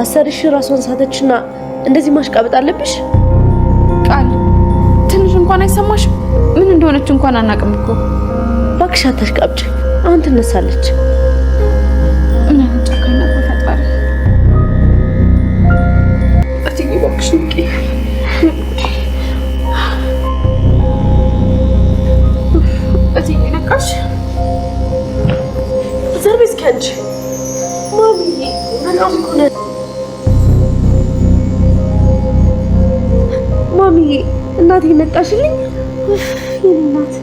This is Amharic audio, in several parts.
አሰርሽ ራስዋን ሳተችና እንደዚህ ማሽቃበጥ አለብሽ? ቃል ትንሽ እንኳን አይሰማሽ? ምን እንደሆነች እንኳን አናውቅም እኮ። እባክሽ አታሽቃብጪ። አሁን ትነሳለች። ምን አንጨከና ተፈጣሪ እትዬ እባክሽ ንቂ። እትዬ ነቃሽ? ዘርቤስ ከንቺ ማሚዬ በጣም ኮነ ማሚዬ እናቴ ነቃሽልኝ? እናት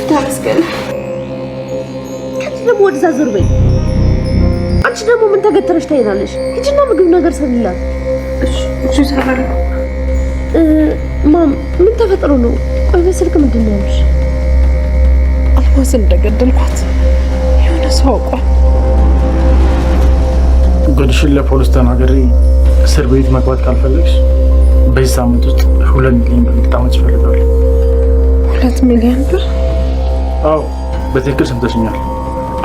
ተመስገን። ከዚህ ደግሞ ወደዛ ዞር በይ። አንቺ ደግሞ ምን ተገተረሽ ታይናለሽ? ሂጂና ምግብ ነገር ሰሚላት። እሺ ሰራለ። ማም ምን ተፈጥሮ ነው? ቆይ በስልክ ምንድን ነው ያልሽ? አልማዝን እንደገደልኳት የሆነ ሰው አውቋል። ጉድሽን ለፖሊስ ተናገሪ። እስር ቤት መግባት ካልፈለግሽ በዚህ ሳምንት ውስጥ 2 ሚሊዮን ብር ልታመጭ ይፈልጋል። 2 ሚሊዮን ብር? አዎ በትክክል ሰምተሽኛል።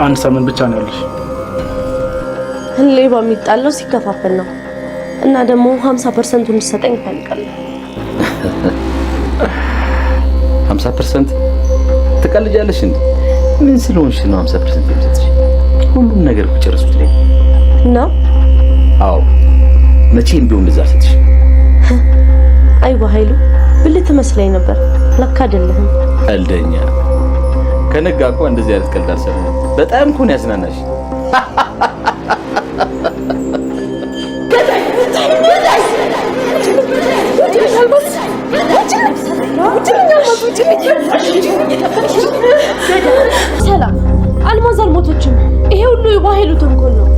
1 ሳምንት ብቻ ነው ያለሽ። ሌባ የሚጣለው ሲከፋፈል ነው እና ደግሞ 50% እንድትሰጠኝ እፈልጋለሁ። 50% ትቀልጃለሽ እንዴ? ምን ስለሆንሽ ነው 50% የምትሰጥሽ? ሁሉም ነገር ጨርሱት ላይ ነው። አዎ መቼም ቢሆን እንደዛ ሰጥሽ። አይዋ ኃይሉ ብልህ ትመስለኝ ነበር። ለካ አይደለህም። ቀልደኛ ከነጋ እኮ እንደዚህ አይነት ቀልድ አልሰራም። በጣም እኮ ነው ያዝናናሽ። ሰላም አልማዝ አልሞተችም። ይሄ ሁሉ የባህሉ ተንኮል ነው።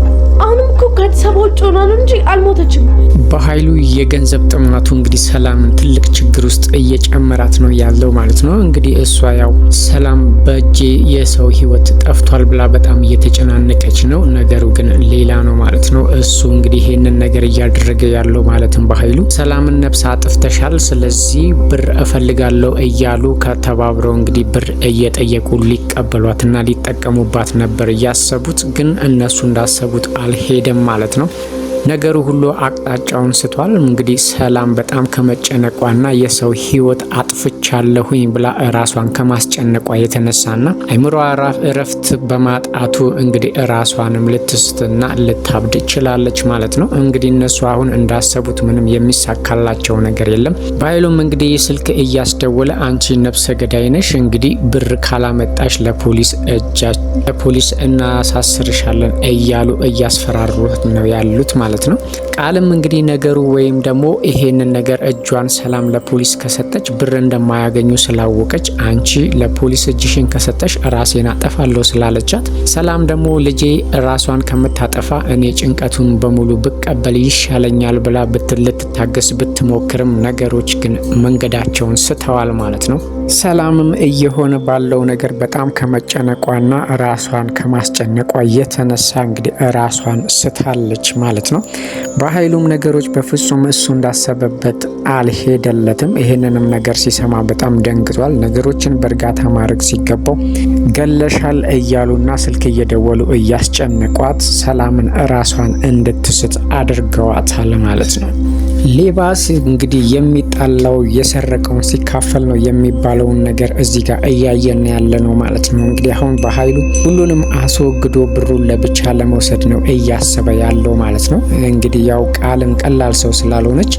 አሁንም እኮ ከአዲስ አበባ ውጭ ሆና ነው እንጂ አልሞተችም። በኃይሉ የገንዘብ ጥማቱ እንግዲህ ሰላምን ትልቅ ችግር ውስጥ እየጨመራት ነው ያለው ማለት ነው። እንግዲህ እሷ ያው ሰላም በእጄ የሰው ሕይወት ጠፍቷል ብላ በጣም እየተጨናነቀች ነው። ነገሩ ግን ሌላ ነው ማለት ነው። እሱ እንግዲህ ይሄንን ነገር እያደረገ ያለው ማለትም በኃይሉ ሰላምን ነፍስ አጥፍተሻል፣ ስለዚህ ብር እፈልጋለሁ እያሉ ከተባብረው እንግዲህ ብር እየጠየቁ ሊቀበሏትና ሊጠቀሙባት ነበር እያሰቡት። ግን እነሱ እንዳሰቡት አልሄደም ማለት ነው። ነገሩ ሁሉ አቅጣጫውን ስቷል። እንግዲህ ሰላም በጣም ከመጨነቋና የሰው ሕይወት አጥፍቻለሁኝ ብላ ራሷን ከማስጨነቋ የተነሳና አይምሮዋ እረፍት በማጣቱ እንግዲህ ራሷንም ልትስትና ልታብድ ችላለች ማለት ነው። እንግዲህ እነሱ አሁን እንዳሰቡት ምንም የሚሳካላቸው ነገር የለም። በኃይሉም እንግዲህ ስልክ እያስደወለ አንቺ ነፍሰ ገዳይ ነሽ፣ እንግዲህ ብር ካላመጣሽ ለፖሊስ እናሳስርሻለን እያሉ እያስፈራሩት ነው ያሉት ማለት ነው። ቃልም እንግዲህ ነገሩ ወይም ደግሞ ይሄንን ነገር እጇን ሰላም ለፖሊስ ከሰጠች ብር እንደማያገኙ ስላወቀች አንቺ ለፖሊስ እጅሽን ከሰጠሽ ራሴን አጠፋለሁ ስላለቻት፣ ሰላም ደግሞ ልጄ ራሷን ከምታጠፋ እኔ ጭንቀቱን በሙሉ ብቀበል ይሻለኛል ብላ ልትታገስ ብትሞክርም ነገሮች ግን መንገዳቸውን ስተዋል ማለት ነው። ሰላምም እየሆነ ባለው ነገር በጣም ከመጨነቋና ራሷን ከማስጨነቋ የተነሳ እንግዲህ ራሷን ስታለች ማለት ነው። በኃይሉም ነገሮች በፍጹም እሱ እንዳሰበበት አልሄደለትም። ይሄንንም ነገር ሲሰማ በጣም ደንግጧል። ነገሮችን በእርጋታ ማድረግ ሲገባው ገለሻል እያሉና ስልክ እየደወሉ እያስጨነቋት ሰላምን ራሷን እንድትስት አድርገዋታል ማለት ነው። ሌባስ እንግዲህ የሚጣላው የሰረቀውን ሲካፈል ነው የሚባለውን ነገር እዚህ ጋር እያየን ያለ ነው ማለት ነው። እንግዲህ አሁን በኃይሉ ሁሉንም አስወግዶ ብሩን ለብቻ ለመውሰድ ነው እያሰበ ያለው ማለት ነው። እንግዲህ ያው ቃልም ቀላል ሰው ስላልሆነች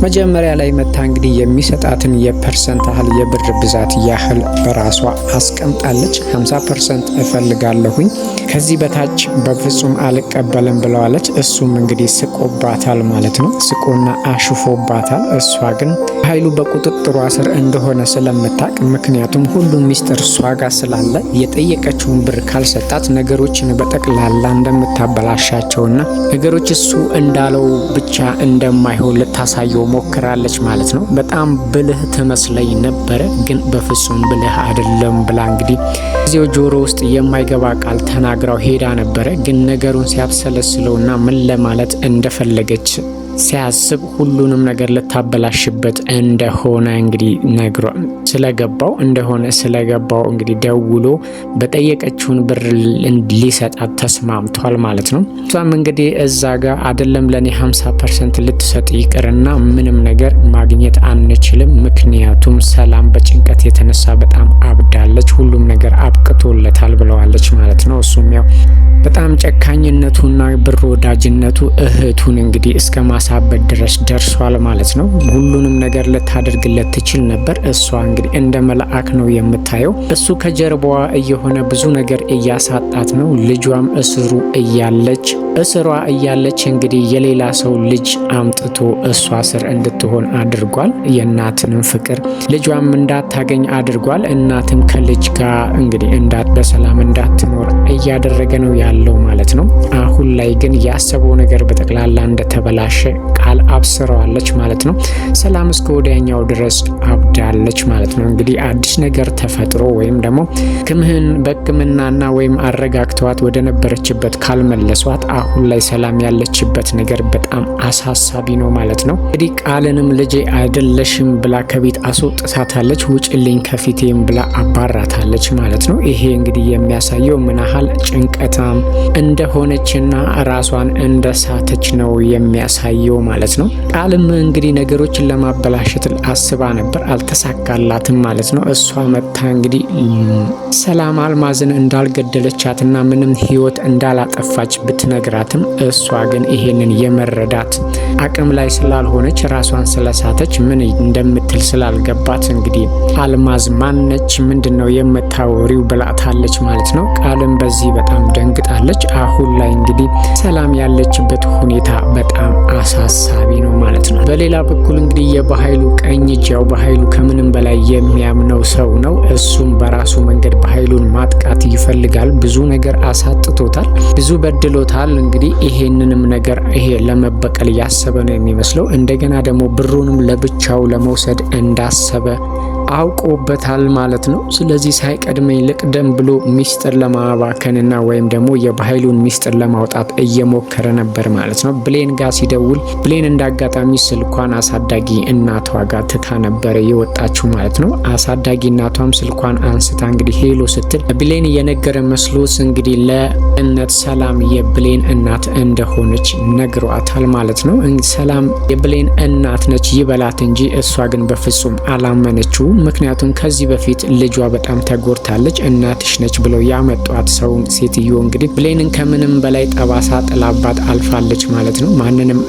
መጀመሪያ ላይ መታ እንግዲህ የሚሰጣትን የፐርሰንት ያህል የብር ብዛት ያህል በራሷ አስቀምጣለች። 50% እፈልጋለሁኝ ከዚህ በታች በፍጹም አልቀበልም ብለዋለች። እሱም እንግዲህ ስቆባታል ማለት ነው። ስቆና አሽፎባታል። እሷ ግን ኃይሉ በቁጥጥሯ ስር እንደሆነ ስለምታቅ፣ ምክንያቱም ሁሉም ሚስጥር እሷ ጋር ስላለ የጠየቀችውን ብር ካልሰጣት ነገሮችን በጠቅላላ እንደምታበላሻቸውና ነገሮች እሱ እንዳለው ብቻ እንደማይሆን ልታሳየው ሞክራለች ማለት ነው። በጣም ብልህ ትመስለኝ ነበረ፣ ግን በፍጹም ብልህ አይደለም ብላ እንግዲህ ጊዜው ጆሮ ውስጥ የማይገባ ቃል ተናግራው ሄዳ ነበረ። ግን ነገሩን ሲያብሰለስለውና ምን ለማለት እንደፈለገች ሲያስብ ሁሉንም ነገር ልታበላሽበት እንደሆነ እንግዲህ ስለገባው እንግዲህ ደውሎ በጠየቀችውን ብር ሊሰጣት ተስማምቷል ማለት ነው። እሷም እንግዲህ እዛ ጋር አይደለም ለኔ 50% ልትሰጥ ይቅርና ምንም ነገር ማግኘት አንችልም፣ ምክንያቱም ሰላም በጭንቀት የተነሳ በጣም አብዳለች፣ ሁሉም ነገር አብቅቶለታል ብለዋለች ማለት ነው። እሱም ያው በጣም ጨካኝነቱና ብር ወዳጅነቱ እህቱን እንግዲህ እስከ ማሳበድ ድረስ ደርሷል ማለት ነው። ሁሉንም ነገር ልታደርግለት ትችል ነበር። እሷ እንግዲህ እንደ መልአክ ነው የምታየው። እሱ ከጀርባዋ እየሆነ ብዙ ነገር እያሳጣት ነው። ልጇም እስሯ እያለች እንግዲህ የሌላ ሰው ልጅ አምጥቶ እሷ ስር እንድትሆን አድርጓል። የእናትንም ፍቅር ልጇም እንዳታገኝ አድርጓል። እናትም ከልጅ ጋር እንግዲህ በሰላም እንዳትኖር እያደረገ ነው ያለው ማለት ነው። አሁን ላይ ግን ያሰበው ነገር በጠቅላላ እንደተበላሸ ቃል አብስረዋለች ማለት ነው። ሰላም እስከ ወዲያኛው ድረስ አብዳለች ማለት ነው። እንግዲህ አዲስ ነገር ተፈጥሮ ወይም ደግሞ በሕክምናና ወይም አረጋግተዋት ወደ ነበረችበት ካልመለሷት አሁን ላይ ሰላም ያለችበት ነገር በጣም አሳሳቢ ነው ማለት ነው። እንግዲህ ቃልንም ልጄ አይደለሽም ብላ ከቤት አስወጥታታለች። ውጭልኝ ከፊቴም ብላ አባራታለች ማለት ነው። ይሄ እንግዲህ የሚያሳየው ምን ያህል ጭንቀታም እንደሆነችና ራሷን እንደሳተች ነው የሚያሳየው ማለት ነው። ቃልም እንግዲህ ነገሮችን ለማበላሸት አስባ ነበር፣ አልተሳካላትም ማለት ነው። እሷ መታ እንግዲህ ሰላም አልማዝን እንዳልገደለቻትና ምንም ህይወት እንዳላጠፋች ብትነግራትም እሷ ግን ይሄንን የመረዳት አቅም ላይ ስላልሆነች ራሷን ስለሳተች ምን እንደምትል ስላልገባት እንግዲህ አልማዝ ማነች ምንድነው የምታወሪው ብላታለች ማለት ነው። ቃልም በዚህ በጣም ደንግጣለች። አሁን ላይ እንግዲህ ሰላም ያለችበት ሁኔታ በጣም አሳሳቢ ነው ማለት ነው። በሌላ በኩል እንግዲህ የበኃይሉ ቀኝ እጅ ያው በኃይሉ ከምንም በላይ የሚያምነው ሰው ነው። እሱም በራሱ መንገድ በኃይሉን ማጥቃት ይፈልጋል። ብዙ ነገር አሳጥቶታል፣ ብዙ በድሎታል። እንግዲህ ይሄንንም ነገር ለመበቀል ያሰበ ነው የሚመስለው። እንደገና ደግሞ ብሩንም ለብቻው ለመውሰድ እንዳሰበ አውቆበታል ማለት ነው። ስለዚህ ሳይቀድመኝ ልቅደም ብሎ ሚስጥር ለማባከንና ወይም ደግሞ የበኃይሉን ሚስጥር ለማውጣት እየሞከረ ነበር ማለት ነው። ብሌን ጋር ሲደውል ብሌን እንዳጋጣሚ ስልኳን አሳዳጊ እናቷ ጋር ትታ ነበር የወጣችው ማለት ነው። አሳዳጊ እናቷም ስልኳን አንስታ እንግዲህ ሄሎ ስትል ብሌን እየነገረ መስሎት እንግዲህ ለእነት ሰላም የብሌን እናት እንደሆነች ነግሯታል ማለት ነው። ሰላም የብሌን እናት ነች ይበላት እንጂ እሷ ግን በፍጹም አላመነችው። ምክንያቱም ከዚህ በፊት ልጇ በጣም ተጎድታለች። እናትሽ ነች ብለው ያመጧት ሰው ሴትዮ እንግዲህ ብሌንን ከምንም በላይ ጠባሳ ጥላባት አልፋለች ማለት ነው። ማንንም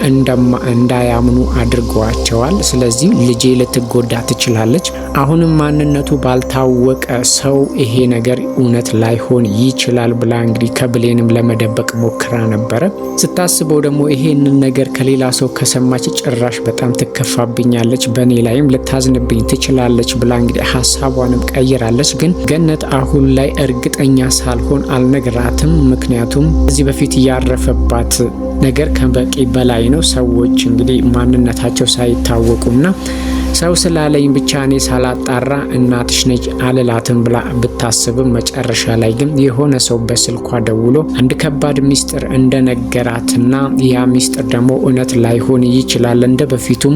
እንዳያምኑ አድርገዋቸዋል። ስለዚህ ልጄ ልትጎዳ ትችላለች። አሁንም ማንነቱ ባልታወቀ ሰው ይሄ ነገር እውነት ላይሆን ይችላል ብላ እንግዲህ ከብሌንም ለመደበቅ ሞክራ ነበረ። ስታስበው ደግሞ ይሄንን ነገር ከሌላ ሰው ከሰማች ጭራሽ በጣም ትከፋብኛለች፣ በእኔ ላይም ልታዝንብኝ ትችላለች ብላ እንግዲህ ሀሳቧንም ቀይራለች። ግን ገነት አሁን ላይ እርግጠኛ ሳልሆን አልነግራትም። ምክንያቱም ከዚህ በፊት ያረፈባት ነገር ከበቂ በላይ ነው። ሰዎች እንግዲህ ማንነታቸው ሳይታወቁና ሰው ስላለኝ ብቻ እኔ ሳላጣራ እናትሽ ነች አልላትም ብላ ብታስብም መጨረሻ ላይ ግን የሆነ ሰው በስልኳ ደውሎ አንድ ከባድ ሚስጥር እንደነገራትና ያ ሚስጥር ደግሞ እውነት ላይሆን ይችላል፣ እንደ በፊቱም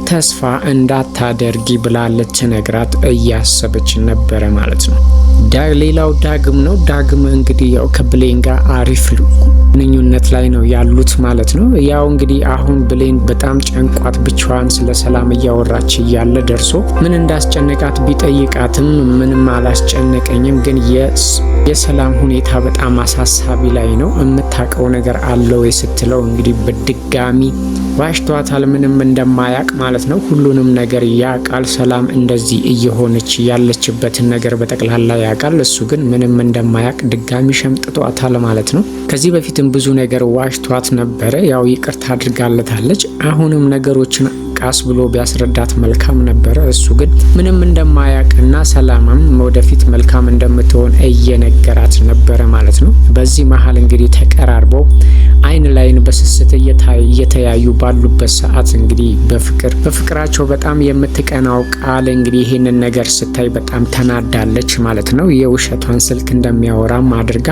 ተስፋ እንዳታደርጊ ብላ ልትነግራት እያሰበች ነበረ ማለት ነው። ሌላው ዳግም ነው። ዳግም እንግዲህ ያው ከብሌን ጋር አሪፍ ግንኙነት ላይ ነው ያሉት ማለት ነው። ያው እንግዲህ አሁን ብሌን በጣም ጨንቋት ብቻዋን ስለ ሰላም እያወራች እያለ ደርሶ ምን እንዳስጨነቃት ቢጠይቃትም ምንም አላስጨነቀኝም፣ ግን የሰላም ሁኔታ በጣም አሳሳቢ ላይ ነው፣ የምታውቀው ነገር አለው ስትለው እንግዲህ በድጋሚ ዋሽቷታል። ምንም እንደማያውቅ ማለት ነው። ሁሉንም ነገር ያውቃል። ሰላም እንደዚህ እየሆነች ያለችበትን ነገር በጠቅላላ ያውቃል። እሱ ግን ምንም እንደማያውቅ ድጋሚ ሸምጥቷታል ማለት ነው። ከዚህ በፊትም ብዙ ነገር ዋሽቷት ነበረ። ያው ይቅርታ አድርጋለታለች። አሁንም ነገሮችን ቃስ ብሎ ቢያስረዳት መልካም ነበረ። እሱ ግን ምንም እንደማያውቅና ሰላምም ወደፊት መልካም እንደምትሆን እየነገራት ነበረ ማለት ነው። በዚህ መሀል እንግዲህ ተቀራርበው አይን ላይን በስስት እየተያዩ ባሉበት ሰዓት እንግዲህ በፍቅራቸው በጣም የምትቀናው ቃል እንግዲህ ይህንን ነገር ስታይ በጣም ተናዳለች ማለት ነው። የውሸቷን ስልክ እንደሚያወራም አድርጋ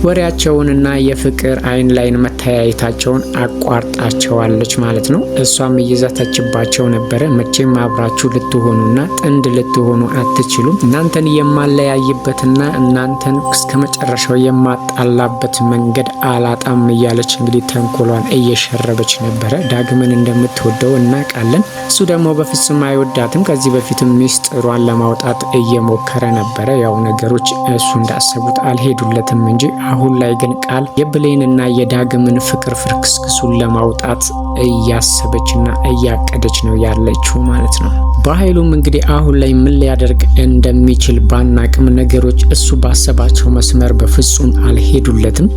ወሬያቸውንና የፍቅር አይን ላይን መተያየታቸውን አቋርጣቸዋለች ማለት ነው። እሷም እየዛተችባቸው ነበረ። መቼም አብራችሁ ልትሆኑና ጥንድ ልትሆኑ አትችሉም። እናንተን የማለያይበትና እናንተን እስከ መጨረሻው የማጣላበት መንገድ አላጣም እያለች እንግዲህ ተንኮሏን እየሸረበች ነበረ። ዳግምን እንደምትወደው እናውቃለን። እሱ ደግሞ በፍጹም አይወዳትም። ከዚህ በፊትም ሚስጥሯን ለማውጣት እየሞከረ ነበረ። ያው ነገሮች እሱ እንዳሰቡት አልሄዱለትም እንጂ አሁን ላይ ግን ቃል የብሌንና የዳግምን ፍቅር ፍርክስክሱን ለማውጣት እያሰበችና እያቀደች ነው ያለችው ማለት ነው። በኃይሉም እንግዲህ አሁን ላይ ምን ሊያደርግ እንደሚችል ባናቅም ነገሮች እሱ ባሰባቸው መስመር በፍጹም አልሄዱለትም።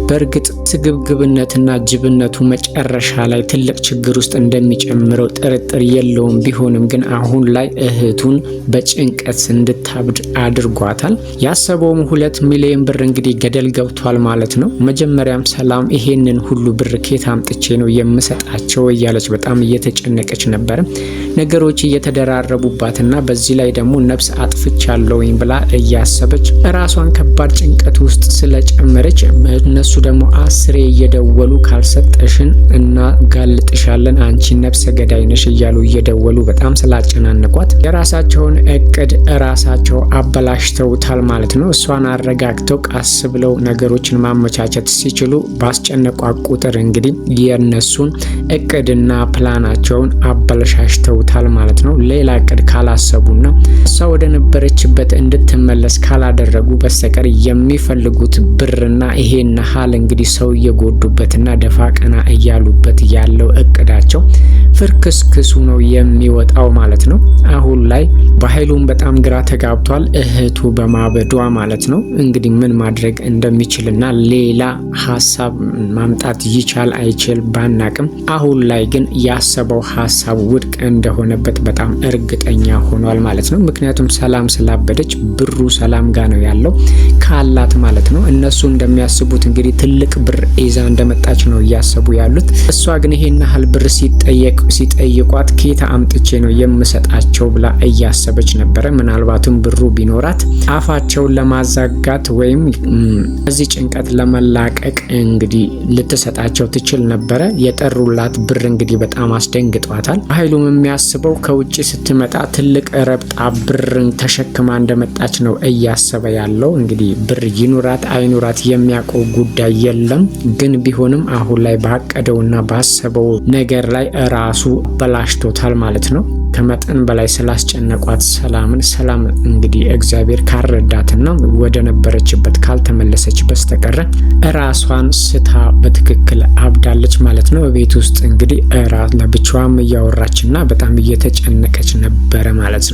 በእርግጥ ስግብግብነትና ጅብነቱ መጨረሻ ላይ ትልቅ ችግር ውስጥ እንደሚጨምረው ጥርጥር የለውም። ቢሆንም ግን አሁን ላይ እህቱን በጭንቀት እንድታብድ አድርጓታል። ያሰበውም 2 ሚሊዮን ብር እንግዲህ ገደል ገብቷል ማለት ነው። መጀመሪያም ሰላም ይሄንን ሁሉ ብር ኬት አምጥቼ ነው የምሰጣቸው እያለች በጣም እየተጨነቀች ነበር። ነገሮች እየተደራረቡባትና በዚህ ላይ ደግሞ ነፍስ አጥፍቻለሁኝ ብላ እያሰበች ራሷን ከባድ ጭንቀት ውስጥ ስለጨመረች እነሱ ደግሞ 10 እየደወሉ ካልሰጠሽን እና ጋልጥሻለን አንቺ ነፍሰ ገዳይ ነሽ እያሉ እየደወሉ በጣም ስላጨናነቋት የራሳቸውን እቅድ ራሳቸው አበላሽተውታል ማለት ነው። እሷን አረጋግተው ቃስ ብለው ነገሮችን ማመቻቸት ሲችሉ ባስጨነቋት ቁጥር እንግዲህ የነሱን እቅድና ፕላናቸውን አበላሽተውታል ማለት ነው። ሌላ እቅድ ካላሰቡና እሷ ወደ ነበረችበት እንድትመለስ ካላደረጉ በስተቀር የሚፈልጉት ብርና ይሄን ሀል እንግዲህ ሰው እየጎዱበትና ደፋ ቀና እያሉበት ያለው እቅዳቸው ፍርክስክሱ ነው የሚወጣው ማለት ነው። አሁን ላይ በኃይሉም በጣም ግራ ተጋብቷል፣ እህቱ በማበዷ ማለት ነው። እንግዲህ ምን ማድረግ እንደሚችልና ሌላ ሀሳብ ማምጣት ይቻል አይችል ባናቅም አሁን ላይ ግን ያሰበው ሀሳብ ውድቅ እንደሆነበት በጣም እርግጠኛ ሆኗል ማለት ነው። ምክንያቱም ሰላም ስላበደች ብሩ ሰላም ጋር ነው ያለው ካላት ማለት ነው። እነሱ እንደሚያስቡት እንግዲህ ትልቅ ብር ይዛ እንደመጣች ነው እያሰቡ ያሉት። እሷ ግን ይሄን ያህል ብር ሲጠይቋት ኬታ አምጥቼ ነው የምሰጣቸው ብላ እያሰበች ነበረ። ምናልባትም ብሩ ቢኖራት አፋቸውን ለማዛጋት ወይም እዚህ ጭንቀት ለመላቀቅ እንግዲህ ልትሰጣቸው ትችል ነበረ። የጠሩላት ብር እንግዲህ በጣም አስደንግጧታል። ኃይሉም የሚያስበው ከውጭ ስትመጣ ትልቅ ረብጣ ብርን ተሸክማ እንደመጣች ነው እያሰበ ያለው። እንግዲህ ብር ይኑራት አይኑራት የሚያውቀው ጉዳይ የለም። ግን ቢሆንም አሁን ላይ ባቀደውና ባሰበው ነገር ላይ ራሱ በላሽቶታል ማለት ነው። ከመጠን በላይ ስላስጨነቋት ሰላም እንግዲህ እግዚአብሔር ካረዳትና ወደ ነበረችበት ካልተመለሰች በስተቀር ራሷን ስታ በትክክል አብዳለች ማለት ነው። ቤት ውስጥ እንግዲህ ለብቻዋም እያወራችና በጣም እየተጨነቀች ነበረ ማለት ነው።